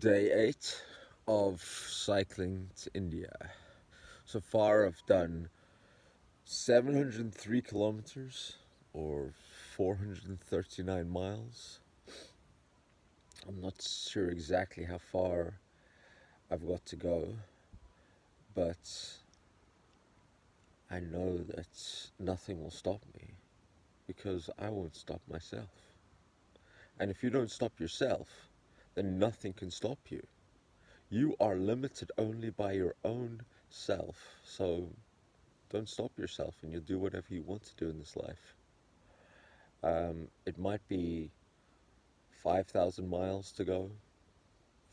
Day 8 of cycling to India. So far, I've done 703 kilometers or 439 miles. I'm not sure exactly how far I've got to go, but I know that nothing will stop me because I won't stop myself. And if you don't stop yourself, then nothing can stop you. You are limited only by your own self. So don't stop yourself and you'll do whatever you want to do in this life. It might be 5,000 miles to go,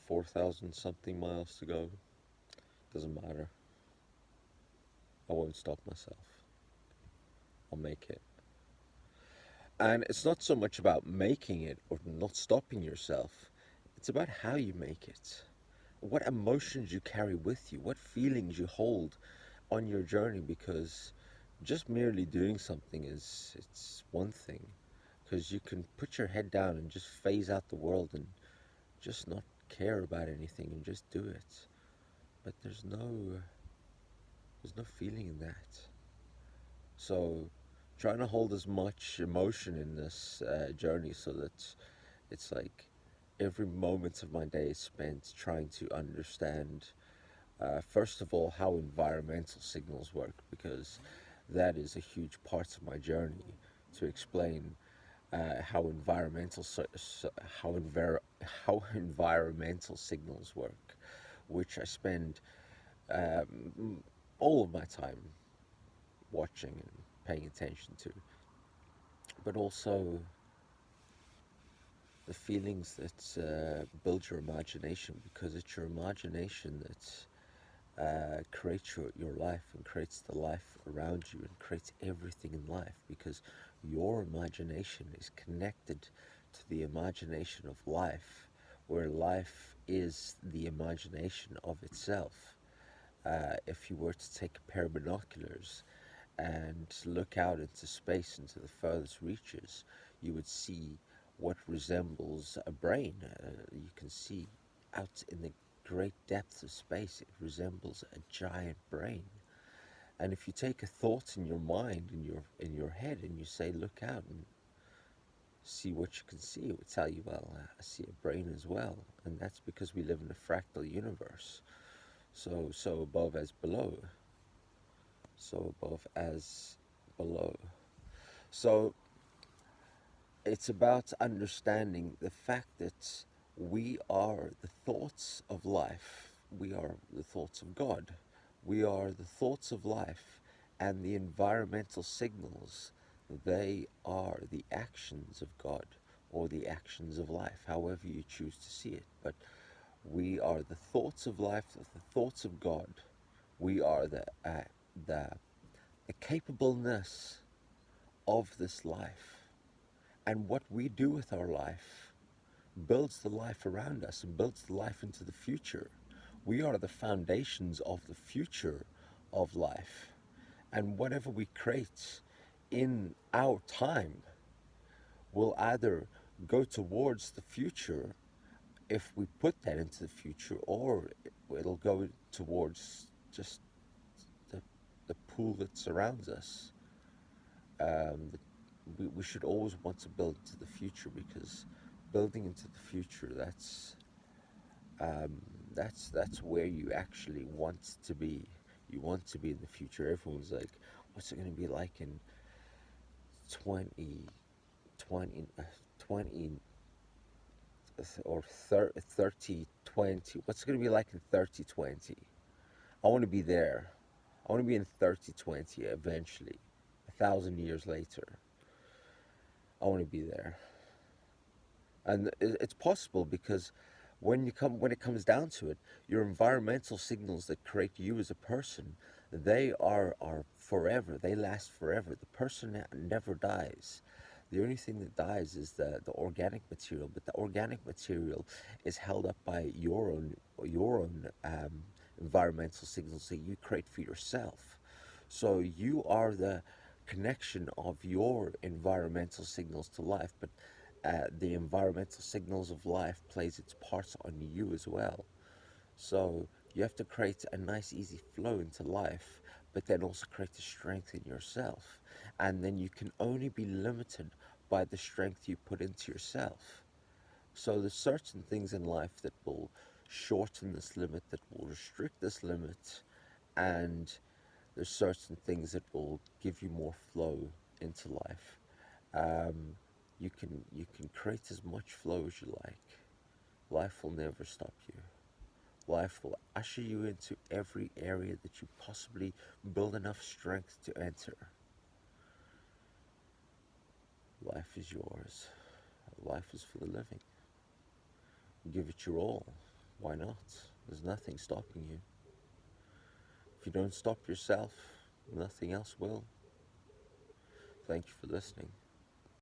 4,000 something miles to go. Doesn't matter. I won't stop myself. I'll make it. And it's not so much about making it or not stopping yourself, it's about how you make it. What emotions you carry with you, what feelings you hold on your journey, because just merely doing something is it's one thing, because you can put your head down and just phase out the world and just not care about anything and just do it. But there's no feeling in that. So trying to hold as much emotion in this journey so that it's like every moment of my day is spent trying to understand, first of all, how environmental signals work, because that is a huge part of my journey to explain how how environmental signals work, which I spend all of my time watching and paying attention to, but also the feelings that build your imagination, because it's your imagination that creates your life and creates the life around you and creates everything in life, because your imagination is connected to the imagination of life, where life is the imagination of itself. If you were to take a pair of binoculars and look out into space, into the furthest reaches, you would see what resembles a brain. You can see out in the great depths of space, it resembles a giant brain. And if you take a thought in your mind, in your head, and you say, "Look out and see what you can see," it would tell you, "Well, I see a brain as well." And that's because we live in a fractal universe. So above as below. So above as below. So it's about understanding the fact that we are the thoughts of life. We are the thoughts of God. We are the thoughts of life, and the environmental signals, they are the actions of God or the actions of life, however you choose to see it. But we are the thoughts of life, the thoughts of God. We are the, the capableness of this life. And what we do with our life builds the life around us and builds the life into the future. We are the foundations of the future of life. And whatever we create in our time will either go towards the future if we put that into the future, or it'll go towards just the, the pool that surrounds us. Um, we should always want to build into the future, because building into the future, um, that's where you actually want to be. You want to be in the future. Everyone's like, what's it going to be like in 20, 20, 20 or 30, 20? What's it going to be like in 3020? I want to be there. I want to be in 3020 eventually, 1,000 years later. I want to be there. And it's possible because when it comes down to it, your environmental signals that create you as a person, they are forever. They last forever. The person never dies. The only thing that dies is the organic material, but the organic material is held up by your own environmental signals that you create for yourself. So you are the connection of your environmental signals to life, but the environmental signals of life plays its part on you as well. So you have to create a nice, easy flow into life, but then also create a strength in yourself. And then you can only be limited by the strength you put into yourself. So there's certain things in life that will shorten this limit, that will restrict this limit, and there's certain things that will give you more flow into life. Um, you can create as much flow as you like. Life will never stop you. Life will usher you into every area that you possibly build enough strength to enter. Life is yours. Life is for the living. Give it your all. Why not? There's nothing stopping you. If you don't stop yourself, nothing else will. Thank you for listening.